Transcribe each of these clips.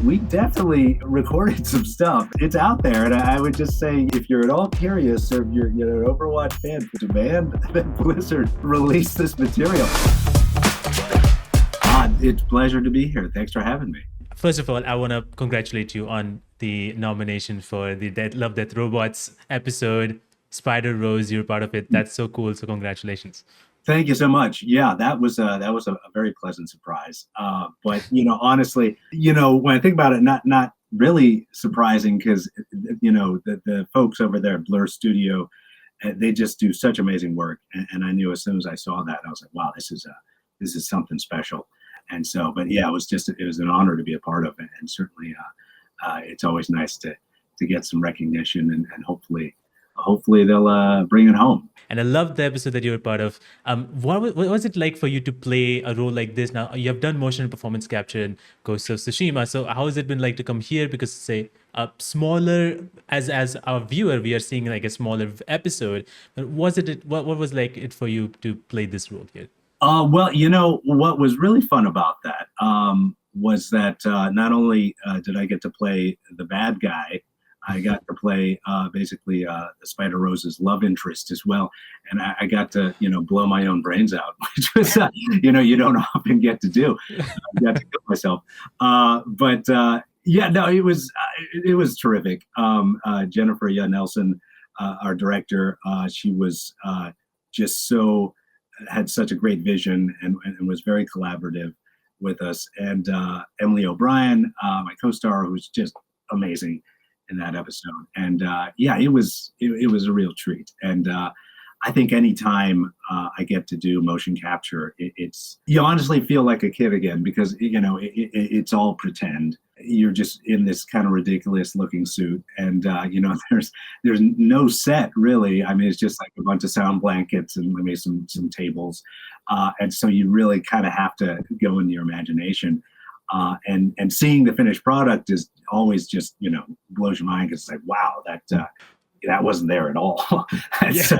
we definitely recorded some stuff. It's out there, and I would just say, if you're at all curious, or if you're an Overwatch fan, demand that Blizzard release this material. It's a pleasure to be here. Thanks for having me. First of all, I want to congratulate you on the nomination for the Love, Death, Robots episode. Spider Rose, you're part of it. That's so cool. So congratulations. Thank you so much. Yeah, that was a very pleasant surprise. But honestly, when I think about it, not really surprising, because the folks over there at Blur Studio, they just do such amazing work. And I knew as soon as I saw that, I was like, wow, this is something special. And so, but yeah, it was an honor to be a part of it, and certainly it's always nice to get some recognition, and hopefully they'll bring it home. And I love the episode that you were part of. What was it like for you to play a role like this? Now, you have done motion and performance capture in Ghost of Tsushima. So how has it been like to come here? Because say a smaller, as our viewer, we are seeing like a smaller episode. But what was like it for you to play this role here? Well, what was really fun about that was that not only did I get to play the bad guy, I got to play basically Spider Rose's love interest as well, and I got to blow my own brains out, which was you don't often get to do. I got to kill myself, but yeah, no, it was terrific. Jennifer Nelson, our director, she was just had such a great vision, and was very collaborative with us. And Emily O'Brien, my co-star, who's just amazing in that episode. And yeah, it was a real treat. And I think anytime I get to do motion capture, you honestly feel like a kid again, because it's all pretend. You're just in this kind of ridiculous looking suit, and there's no set really. I mean, it's just like a bunch of sound blankets and maybe some tables, and so you really kind of have to go into your imagination. And seeing the finished product is always just blows your mind, because it's like, wow, that wasn't there at all. Yeah. So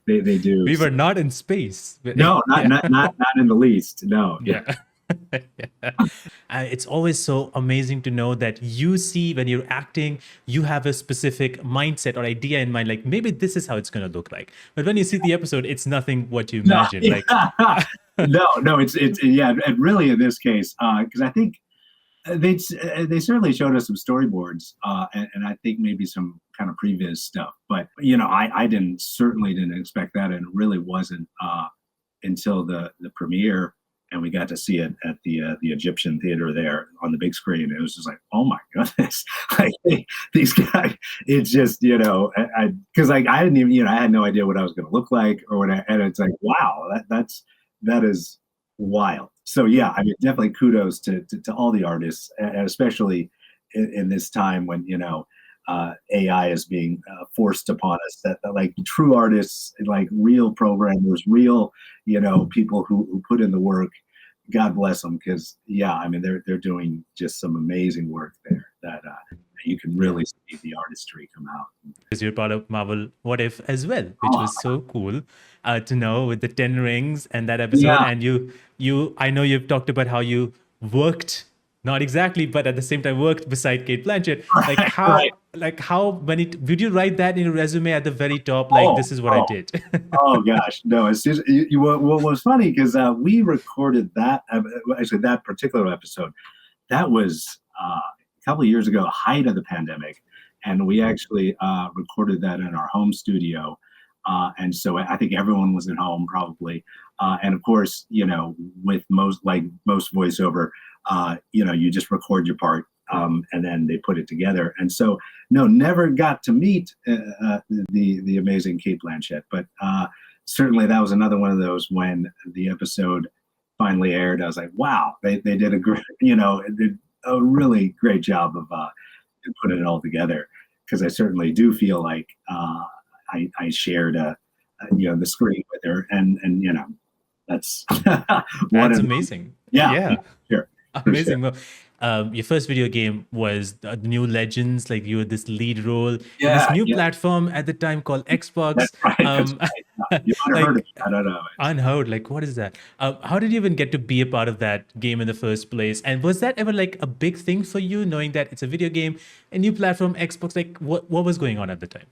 they do. We were not in space. No, not in the least. No. Yeah. Yeah. It's always so amazing to know that you see, when you're acting, you have a specific mindset or idea in mind, like maybe this is how it's going to look like. But when you see the episode, it's nothing what you imagine. No, no, it's yeah, and really in this case, because I think they certainly showed us some storyboards, and I think maybe some kind of previs stuff. But I certainly didn't expect that, and it really wasn't until the premiere, and we got to see it at the Egyptian theater there on the big screen. It was just like, oh my goodness, like these guys. It's just because I didn't even I had no idea what I was going to look like or what, and it's like, wow, that is wild. So yeah, I mean, definitely kudos to all the artists, and especially in this time when AI is being forced upon us. That like true artists, like real programmers, real people who put in the work. God bless them, because yeah, I mean they're doing just some amazing work there that you can really see the artistry come out. Because you're part of Marvel What If as well, which was so cool to know, with the 10 rings and that episode. Yeah. And you I know you've talked about how you worked, not exactly, but at the same time worked beside Kate Blanchett. Like how, Right. like how, would you write that in your resume at the very top? Like, this is what I did. Oh gosh, no. It's just what was funny, because we recorded that actually that particular episode. That was a couple of years ago, height of the pandemic, and we actually recorded that in our home studio. And so I think everyone was at home probably, and of course, with most voiceover, you just record your part, and then they put it together. And so, no, never got to meet the amazing Kate Blanchett, but certainly that was another one of those. When the episode finally aired, I was like, wow, they did a great, did a really great job of putting it all together, because I certainly do feel like I shared the screen with her, and That's that's amazing. Yeah. Amazing. Well, your first video game was the new Legends, like you were this lead role in this Yeah, new yeah, platform at the time called that's Xbox. right. That's Um, right. You might have heard of like it. I don't know. unheard, like what is that? How did you even get to be a part of that game in the first place? And was that ever like a big thing for you, knowing that it's a video game, a new platform, Xbox? Like what was going on at the time?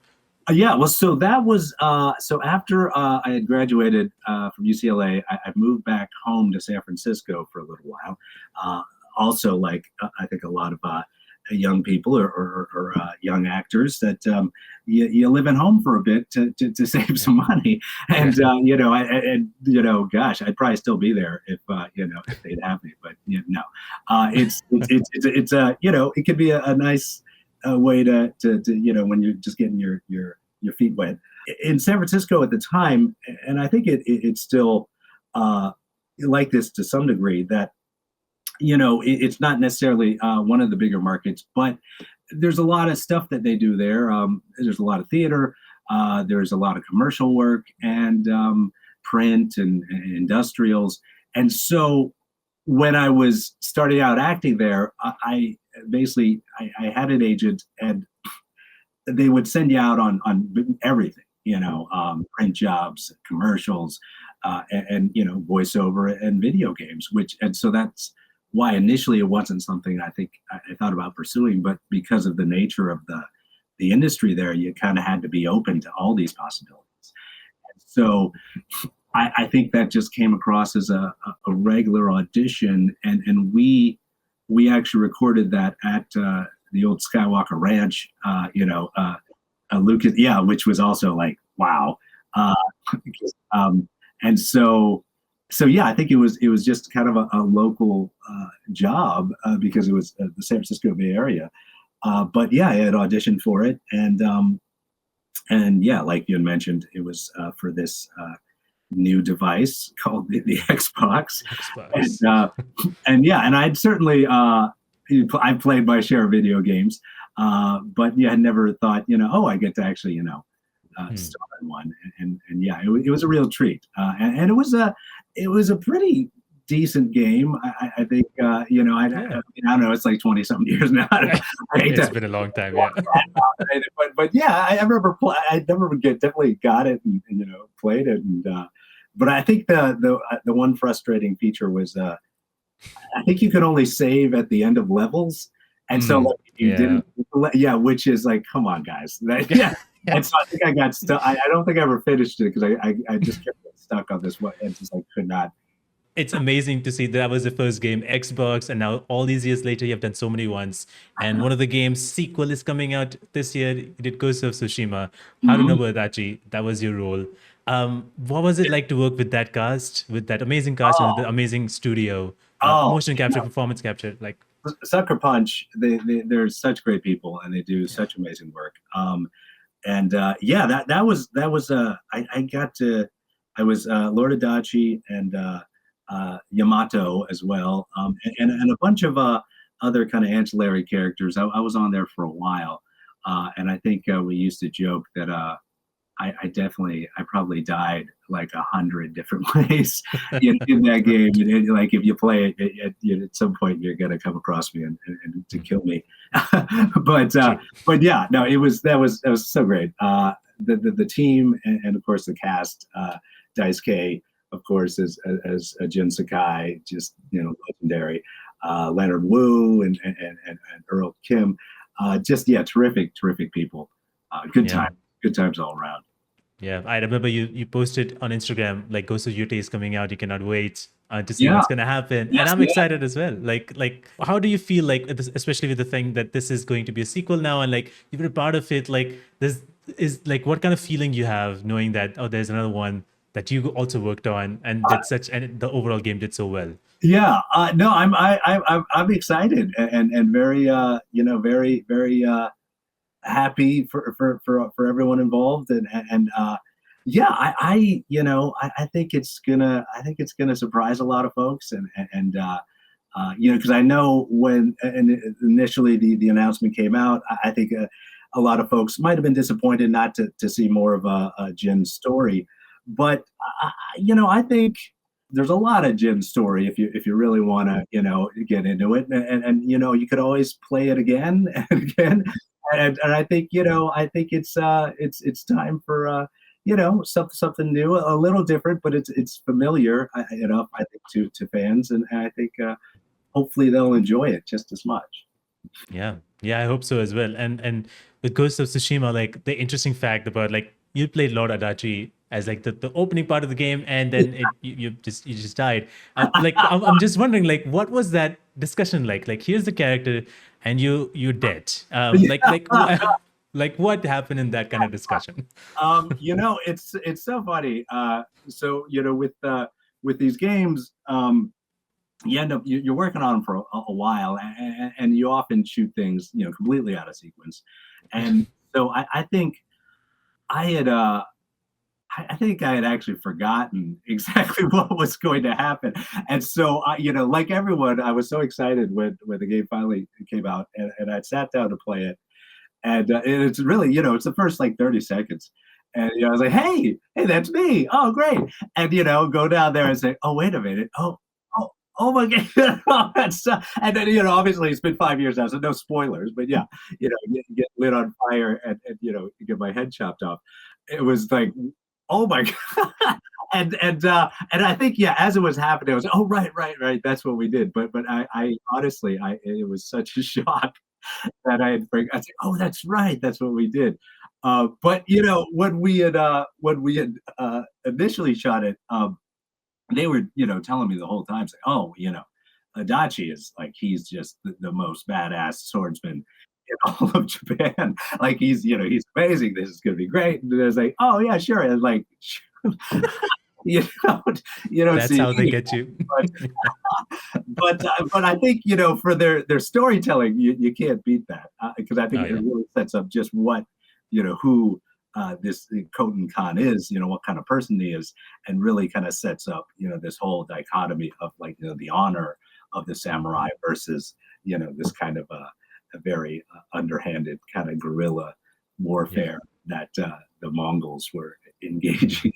Yeah, well, so that was so after I had graduated from UCLA, I moved back home to San Francisco for a little while. Uh, Also, like I think a lot of young people or young actors that you live at home for a bit to save some money, Yeah. and gosh, I'd probably still be there if if they'd have me, but no, it's a it could be a nice way to when you're just getting your feet wet in San Francisco at the time, and I think it's still uh, like this to some degree that it's not necessarily one of the bigger markets, but there's a lot of stuff that they do there. There's a lot of theater, there's a lot of commercial work and print and industrials, and so when I was starting out acting there, I basically I had an agent and they would send you out on everything, print jobs, commercials, and voiceover and video games. And so that's why initially it wasn't something I think I thought about pursuing, but because of the nature of the industry there, you kind of had to be open to all these possibilities. And so I think that just came across as a regular audition, and we actually recorded that at the old Skywalker Ranch, Lucas, yeah, which was also like wow, uh, um, and so yeah, I think it was just kind of a local job because it was the San Francisco Bay Area, but yeah, I had auditioned for it, and yeah, like you had mentioned, it was for this new device called the Xbox, and Xbox. and yeah, and I'd certainly I've played my share of video games, but yeah, I never thought oh, I get to actually Hmm. star in one, and yeah, it was a real treat, and it was a pretty decent game. I think Yeah. I don't know, it's like 20 something years now. I hate It's to been a long time. Yeah. but yeah, I remember I never definitely got it and played it, and but I think the one frustrating feature was I think you could only save at the end of levels, and so Mm, like if you yeah. didn't, yeah, which is like, come on, guys, yeah. Yeah. And so I think I got stuck. I don't think I ever finished it because I just kept getting stuck on this one and just like could not. It's amazing to see that was the first game, Xbox, and now all these years later, you've done so many ones. And one of the games sequel is coming out this year. You did Ghost of Tsushima. Mhm. Harunobu Adachi, that was your role. What was it like to work with that cast, with that amazing cast and Oh, the amazing studio, oh, motion capture, performance capture? Like, Sucker Punch. They're such great people and they do yeah, such amazing work. And yeah, that was I got to I was Lord Adachi and Yamato as well, and a bunch of other kind of ancillary characters. I was on there for a while, and I think we used to joke that I probably died like 100 different ways in that game. Like if you play at some point you're gonna come across me and to mm, kill me. but uh, true. but yeah, no, that was so great. The team and of course the cast. Dice K, of course, as Jin Sakai, just legendary. Leonard Wu and Earl Kim, just yeah, terrific people. Good Yeah. time, good times all around. Yeah, I remember you posted on Instagram like Ghost of Yotei is coming out. You cannot wait to see Yeah, what's gonna happen, and yes, I'm yeah. excited as well. Like, how do you feel like, especially with the thing that this is going to be a sequel now, and like you were a part of it? Like, this is like what kind of feeling you have knowing that there's another one that you also worked on and did such, and the overall game did so well. Yeah, no, I'm excited and very very happy for everyone involved and yeah I think it's gonna surprise a lot of folks and because I know when initially the announcement came out, I think a lot of folks might have been disappointed not to see more of a Jin story, but I think there's a lot of Jin's story if you really want to get into it, and you could always play it again and again, and I think I think it's time for something new, a little different, but it's familiar enough, I think, to fans, and I think hopefully they'll enjoy it just as much. Yeah, yeah, I hope so as well. And with Ghost of Tsushima, like the interesting fact about like you played Lord Adachi as like the opening part of the game, and then you just died. Like I'm just wondering, like what was that discussion like? Like here's the character, and you're dead. Like what happened in that kind of discussion? It's so funny. So with these games, you end up you're working on them for a while, and you often shoot things completely out of sequence, and so I think I had I think I had actually forgotten exactly what was going to happen, and so like everyone, I was so excited when the game finally came out, and I sat down to play it, and it's really it's the first like 30 seconds, and I was like, hey, that's me. Oh, great. And go down there and say, oh, wait a minute. Oh my god. And then obviously it's been 5 years now, so no spoilers, but yeah, get lit on fire, and get my head chopped off. It was like, oh my god. And I think, yeah, as it was happening, I was, oh, right, that's what we did. But I honestly, it was such a shock that I was like, oh, that's right, that's what we did. But when we had initially shot it, they were telling me the whole time, saying, oh, Adachi is like, he's just the most badass swordsman in all of Japan. Like he's amazing. This is gonna be great. And I was like, oh yeah, sure. And like, you don't That's see how they any, get you. but but I think for their storytelling, you can't beat that, because I think Oh it yeah. really sets up just what who this Koten Khan is, what kind of person he is, and really kind of sets up this whole dichotomy of like the honor of the samurai versus this kind of a very underhanded kind of guerrilla Yeah. warfare that the Mongols were engaging.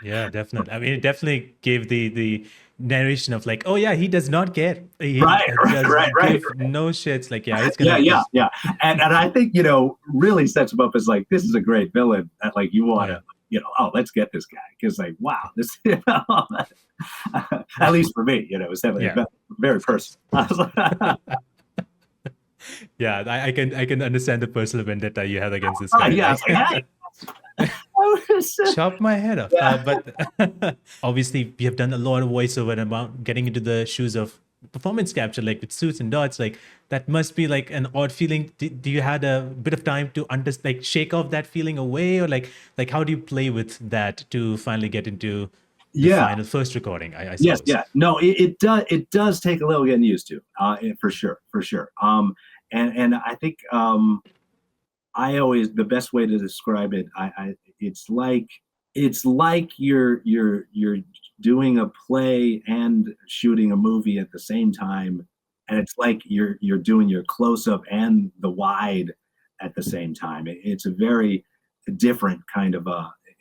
Yeah, definitely. I mean, it definitely gave the narration of like, oh yeah, he does not care. He Right, does right. give no shits. Like, yeah, it's Yeah, gonna yeah, just. yeah. And I think, really sets him up as like, this is a great villain that like you Oh want to, yeah. oh, let's get this guy. Because like, wow, this, at least for me, it's definitely Yeah. very personal. Yeah, I can understand the personal vendetta you have against this guy. Yeah, I Like, was like, hey. chop my head off. Yeah. But obviously, we have done a lot of voiceover about getting into the shoes of performance capture, like with suits and dots. Like that must be like an odd feeling. Do you had a bit of time to like shake off that feeling away, or like how do you play with that to finally get into the Yeah. final first recording? I Yes, suppose. yeah. No, it does take a little getting used to, for sure, for sure. And I think I always the best way to describe it, it's like you're doing a play and shooting a movie at the same time, and it's like you're doing your close up and the wide at the same time. It's a very different kind of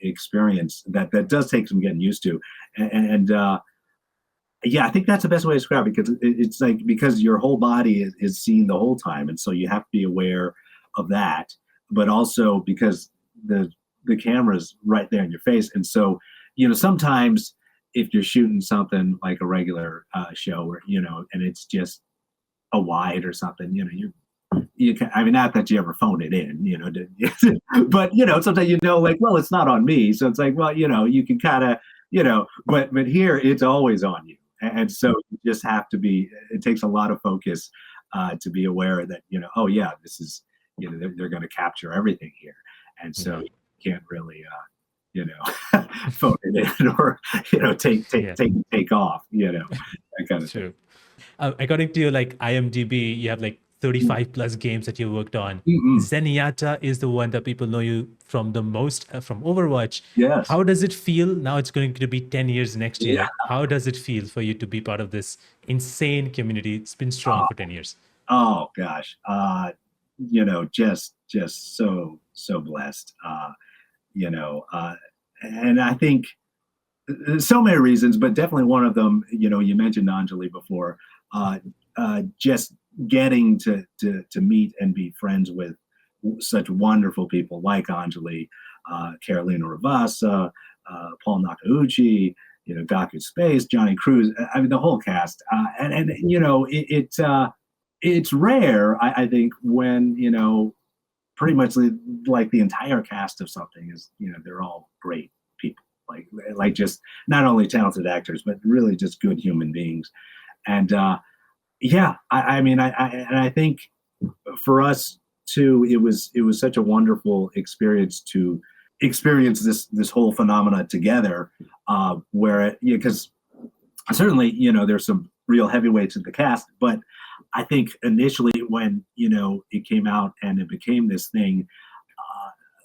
experience that does take some getting used to, and yeah, I think that's the best way to describe it, because it's like, because your whole body is seen the whole time, and so you have to be aware of that, but also because the camera's right there in your face, and so sometimes if you're shooting something like a regular show, or and it's just a wide or something, you can, I mean, not that you ever phone it in, but sometimes like, well, it's not on me, so it's like, well, you can kind of, but here it's always on you, and so you just have to be. It takes a lot of focus to be aware that oh yeah, this is they're going to capture everything here, and so Yeah. you can't really phone it in, or Yeah. take off, that kind of thing. True. According to your like IMDb, you have like 35 plus games that you worked on. Mm-mm. Zenyatta is the one that people know you from the most, from Overwatch. Yes. How does it feel? Now it's going to be 10 years next Yeah. year. How does it feel for you to be part of this insane community? It's been strong Oh, for 10 years. oh gosh. Just so blessed. You know, uh, and I think so many reasons, but definitely one of them, you mentioned Anjali before, just getting to meet and be friends with such wonderful people like Anjali, Carolina Ravassa, Paul Nakauchi, Gaku Space, Johnny Cruz. I mean, the whole cast. It's rare, I think, when pretty much like the entire cast of something is, they're all great people, like just not only talented actors, but really just good human beings. And yeah, I mean, I think for us too, it was such a wonderful experience to experience this whole phenomena together, where because certainly there's some real heavyweights in the cast, but I think initially when it came out and it became this thing,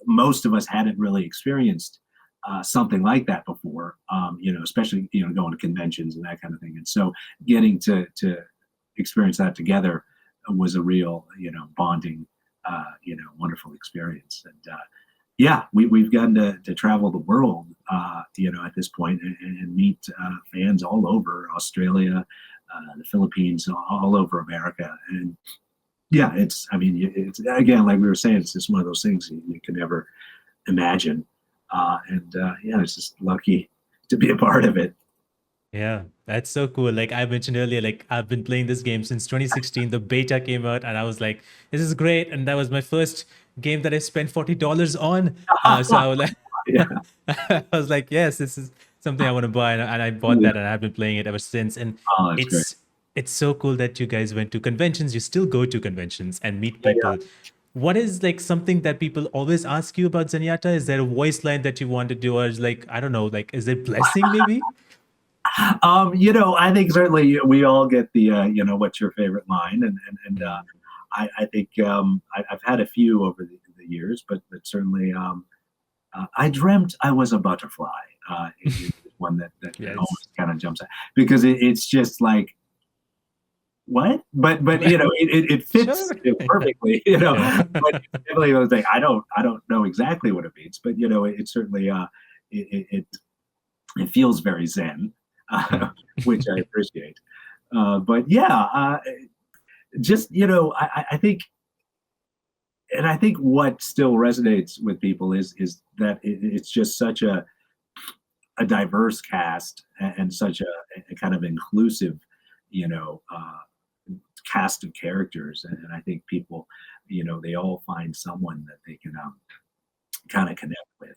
most of us hadn't really experienced something like that before, especially going to conventions and that kind of thing. And so getting to experience that together was a real bonding, wonderful experience. And yeah, we've gotten to travel the world, at this point, and meet fans all over Australia, the Philippines, all over America. And yeah, it's again, like we were saying, it's just one of those things you can never imagine. Yeah, it's just lucky to be a part of it. Yeah, that's so cool. Like I mentioned earlier, like I've been playing this game since 2016. The beta came out, and I was like, "This is great!" And that was my first game that I spent $40 on. So I was like, Yeah, I was like, "Yes, this is something I want to buy," and I bought yeah. that, and I've been playing it ever since. And Oh, that's great. it's so cool that you guys went to conventions. You still go to conventions and meet Yeah, yeah. people. What is like something that people always ask you about Zenyatta? Is there a voice line that you want to do, or is like I don't know, like is it blessing maybe? I think certainly we all get the, what's your favorite line, and I think I've had a few over the years, but certainly I dreamt I was a butterfly. Is one that Yes. always kind of jumps out because it's just like what, but it fits Sure. it perfectly, Yeah. But it's definitely those things. I don't know exactly what it means, but it certainly it, it it feels very zen, Mm. which I appreciate. But yeah, just I think, and I think what still resonates with people is that it's just such a diverse cast and such a kind of inclusive, you know, cast of characters, and I think people, they all find someone that they can kind of connect with.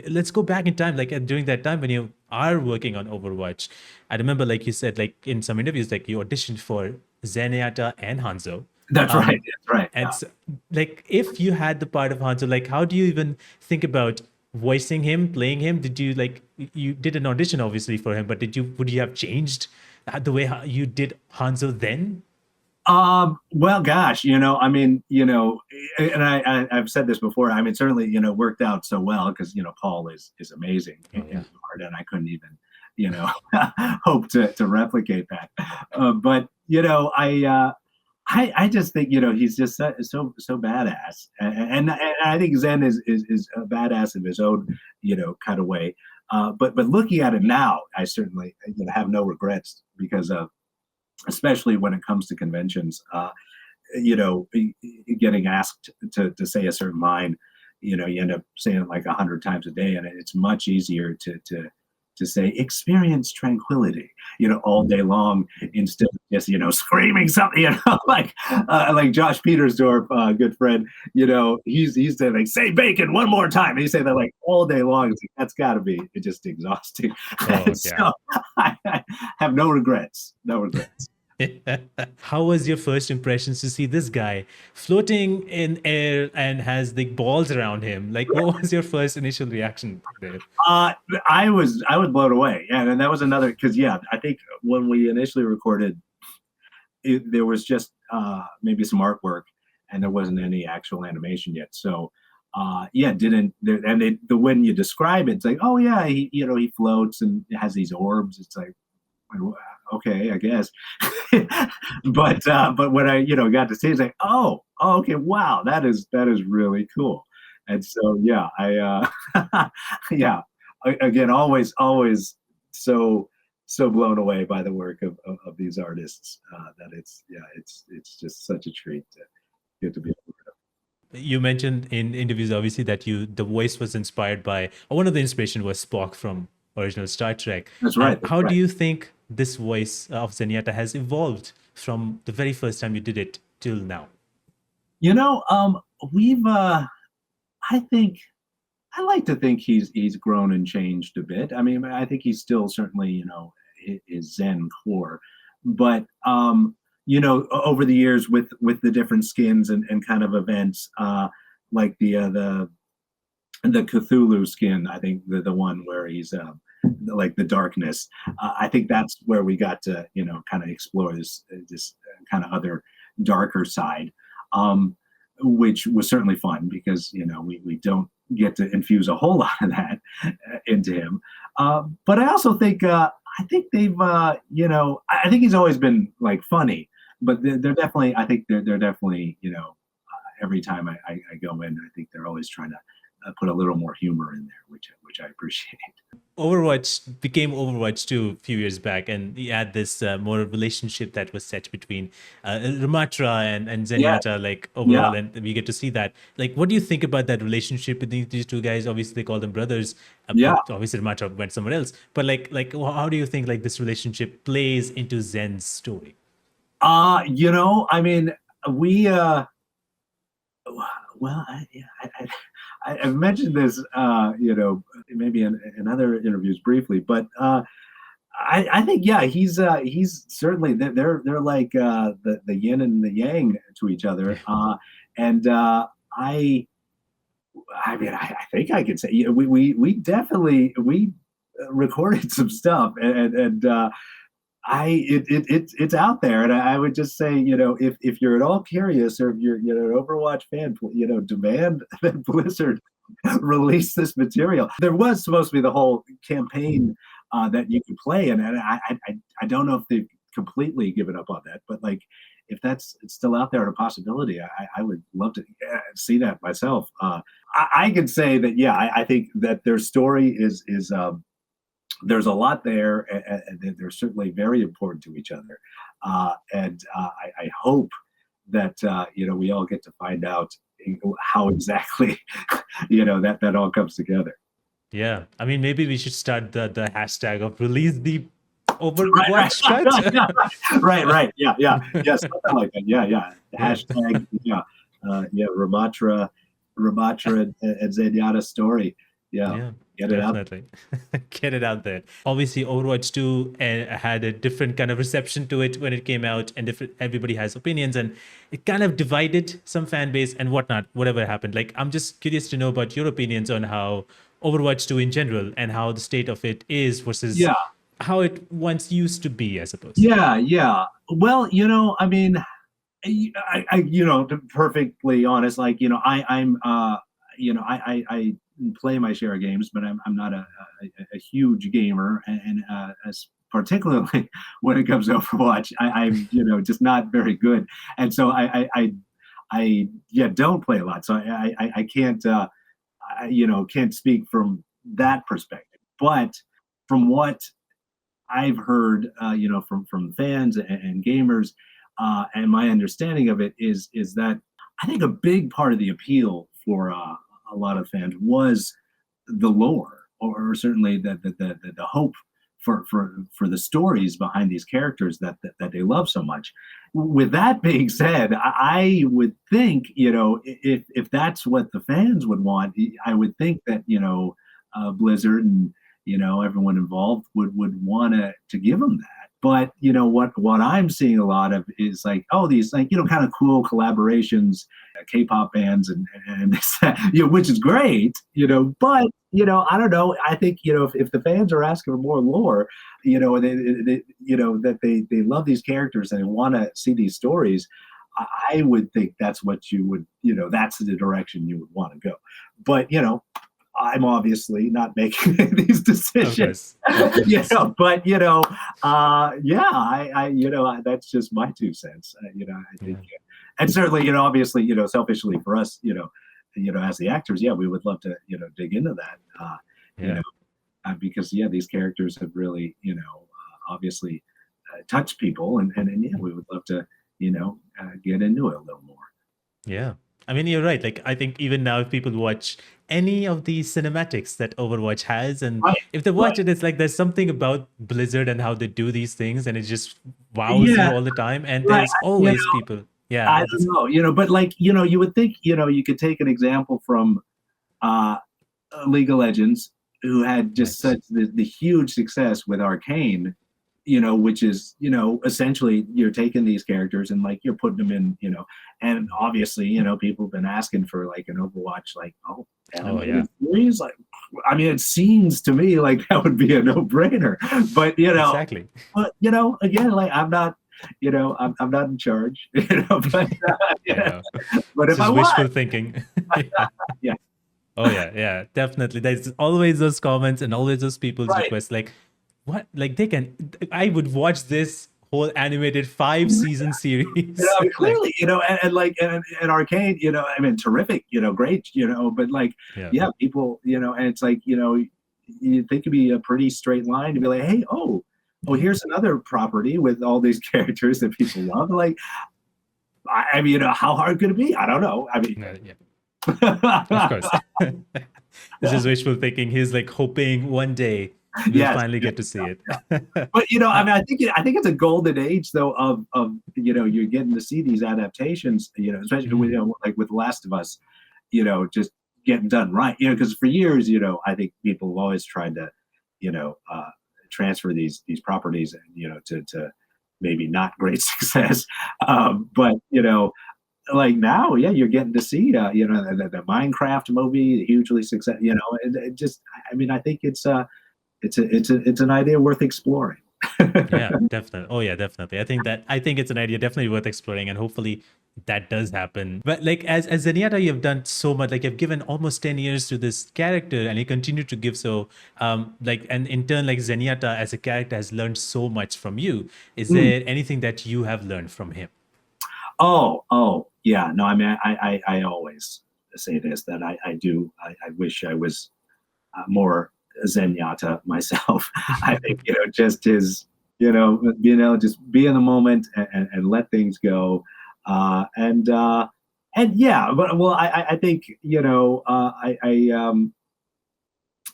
Let's go back in time, like during that time when you are working on Overwatch. I remember, like you said, like in some interviews, like you auditioned for Zenyatta and Hanzo. That's right. um That's right. and Yeah. so, like if you had the part of Hanzo, like how do you even think about voicing him, playing him? Did you like you did an audition obviously for him, but would you have changed the way you did Hanzo then? Well, gosh, and I've said this before. I mean, certainly, worked out so well because Paul is amazing Oh in yeah. the part, and I couldn't even, hope to replicate that. But I just think he's just so badass, and I think Zen is a badass in his own kind of way. But looking at it now, I certainly have no regrets because especially when it comes to conventions, you know, getting asked to say a certain line, you end up saying it like 100 times a day, and it's much easier to say experience tranquility, all day long instead of just screaming something, like Josh Petersdorf, good friend, he's saying like say bacon one more time, and he say that like all day long. It's like, that's got to be just exhausting. Oh yeah. So I have no regrets, no regrets. How was your first impressions to see this guy floating in air and has the balls around him? Like, what was your first initial reaction there? Uh, I was blown away. Yeah, and that was another because yeah, I think when we initially recorded, there was just maybe some artwork, and there wasn't any actual animation yet. So yeah, didn't there, and the when you describe it, it's like oh yeah, he floats and has these orbs. It's like okay, I guess. But when I got to see it, it's like oh okay, wow, that is really cool. And so yeah, I yeah, again, always so blown away by the work of these artists that it's just such a treat to get to be a part of. You mentioned in interviews, obviously, that the voice was inspired by, or one of the inspiration was Spock from original Star Trek. That's right. That's How do right. you think this voice of Zenyatta has evolved from the very first time you did it till now? You know, we've I think I like to think he's grown and changed a bit. I mean, I think he's still certainly, his Zen core, but over the years with the different skins and kind of events, like the Cthulhu skin, I think the one where he's like the darkness. I think that's where we got to kind of explore this kind of other darker side, which was certainly fun because we don't get to infuse a whole lot of that into him. But I also think I think they've I think he's always been like funny, but they're definitely I think they're definitely every time I go in, I think they're always trying to put a little more humor in there, which I appreciate. Overwatch became Overwatch 2 a few years back, and you had this more relationship that was set between Ramatra and Yeah, Zenyatta, like yeah, overall, and we get to see that. Like, what do you think about that relationship with these two guys? Obviously, they call them brothers, yeah. but obviously Ramatra went somewhere else. But how do you think like this relationship plays into Zen's story? I mean, we well, I've mentioned this, maybe in other interviews briefly, but I think yeah, he's certainly they're like the yin and the yang to each other, and I mean I think I could say we definitely we recorded some stuff and it's out there, and I would just say, if you're at all curious, or if you're an Overwatch fan, demand that Blizzard release this material. There was supposed to be the whole campaign that you could play, and I don't know if they've completely given up on that, but like if that's it's still out there and a possibility, I would love to see that myself. I can say that yeah, I think that their story is there's a lot there, and they're certainly very important to each other. And I hope that we all get to find out how exactly that all comes together. Yeah, I mean, maybe we should start the hashtag of release the Right, right, Overwatch cut. right. Yeah, something like that. Yeah. Yeah. Hashtag, yeah. Ramatra and Zenyatta story. Yeah, Yeah, get it out. definitely. Get it out there. Obviously, Overwatch 2 had a different kind of reception to it when it came out, and different everybody has opinions, and it kind of divided some fan base and whatnot, whatever happened. Like, I'm just curious to know about your opinions on how Overwatch 2 in general and how the state of it is versus Yeah, how it once used to be, I suppose. yeah. Well, I mean, to perfectly honest, like I'm I play my share of games, but I'm not a huge gamer, and as particularly when it comes to Overwatch, I'm just not very good, and so I don't play a lot, so I can't can't speak from that perspective, but from what I've heard, from fans and gamers, and my understanding of it is that I think a big part of the appeal for a lot of fans was the lore, or certainly the hope for the stories behind these characters that they love so much. With that being said, I would think if that's what the fans would want, I would think that Blizzard and everyone involved would want to give them that. But what I'm seeing a lot of is like, oh, these like kind of cool collaborations, K-pop bands and this, which is great, but I don't know. I think if the fans are asking for more lore, that they love these characters and they want to see these stories, I would think that's what you would that's the direction you would want to go. But I'm obviously not making these decisions, Of course. but yeah, that's just my 2 cents. I think, Yeah. and certainly, obviously, selfishly for us, as the actors, yeah, we would love to, dig into that, you Yeah. know, because yeah, these characters have really, obviously touched people, and yeah, we would love to, get into it a little more. Yeah. I mean, you're right. Like, I think even now, if people watch any of the cinematics that Overwatch has, and Right, if they watch right. it, it's like there's something about Blizzard and how they do these things, and it just wows you Yeah, all the time. And right. there's always people. Yeah. I don't know, but like, you would think, you could take an example from uh, League of Legends, who had just Right. such the huge success with Arcane, which is, essentially you're taking these characters and like you're putting them in, and obviously, people have been asking for like an Overwatch, like, oh, Oh, yeah. animated series. Like, I mean, it seems to me like that would be a no-brainer, but Exactly. again, like I'm not, I'm not in charge, but Yeah. but It's if I just was, wishful thinking. Yeah. yeah, Oh yeah, yeah, definitely. There's always those comments and always those people's right. requests. Like, what? Like they can. I would watch this whole animated 5 season series. I mean, Like, clearly, and like and Arcane, I mean, terrific, great, but like, yeah, yeah, people, and it's like, you think it'd be a pretty straight line to be like, hey, oh, here's another property with all these characters that people love. Like, I mean, how hard could it be? I don't know. I mean, yeah, of course. It's just wishful thinking. He's like hoping one day we'll yes, finally yeah, get to see it. but I mean, I think it's a golden age though of you're getting to see these adaptations, especially with, Mhm. like with Last of Us, just getting done right, because for years, I think people have always tried to, transfer these properties, to maybe not great success, but like now, yeah, you're getting to see, the Minecraft movie, hugely success, and it just, I mean, I think it's an idea worth exploring. Yeah, definitely. Oh yeah, definitely. I think it's an idea definitely worth exploring, and hopefully that does happen. But like as Zenyatta, you've done so much. Like you've given almost 10 years to this character, and you continue to give so. Like and in turn, like Zenyatta as a character has learned so much from you. Is Mm. there anything that you have learned from him? Oh, yeah. No, I mean, I always say this, that I do. I wish I was more Zenyatta myself. I think, just his, just be in the moment, and let things go. And yeah, but well, I think,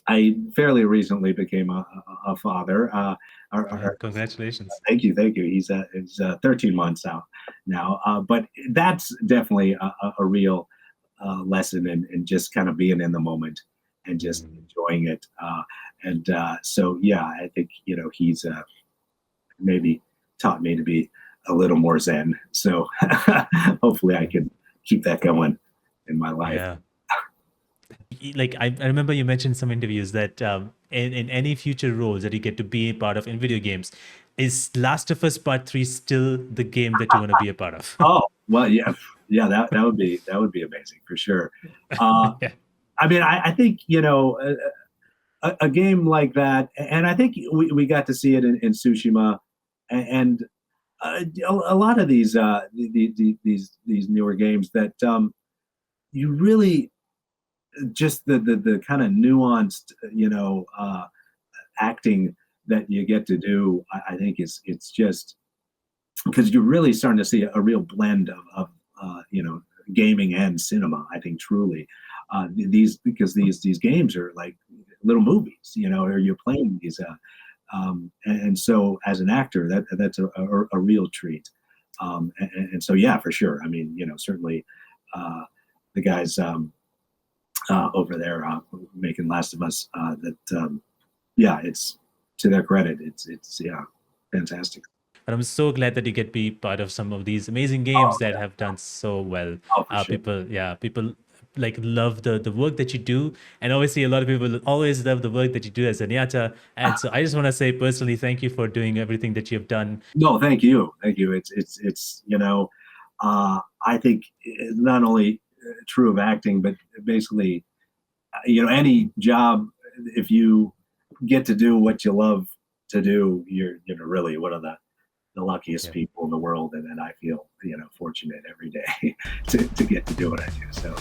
I fairly recently became a father. Congratulations. Thank you. He's 13 months out now, but that's definitely a real lesson in just kind of being in the moment and just Mm. enjoying it. And so, yeah, I think, he's maybe taught me to be a little more zen. So hopefully I can keep that going in my life. Yeah. Like I remember you mentioned some interviews that in any future roles that you get to be a part of in video games, is Last of Us Part 3 still the game that you want to be a part of? Oh, well, yeah, yeah, that would be amazing for sure. Uh, Yeah. I mean, I think, a game like that, and I think we got to see it in Tsushima, and a lot of these newer games that, you really, just the kind of nuanced, acting that you get to do. I think it's just because you're really starting to see a real blend of gaming and cinema. I think truly, these because these games are like little movies, or you're playing these, and so as an actor, that's a real treat. And so yeah, for sure. I mean, certainly, the guys, over there, making Last of Us, that, yeah, it's to their credit. It's yeah, fantastic. But I'm so glad that you get to be part of some of these amazing Oh games that yeah, have done so well. oh for sure. People like love the work that you do, and obviously a lot of people always love the work that you do as Zenyatta. And so I just want to say personally, thank you for doing everything that you've done. No, thank you, thank you. It's I think it's not only true of acting, but basically, any job, if you get to do what you love to do, you're, really one of the luckiest Yeah. people in the world, and I feel, fortunate every day to get to do what I do. So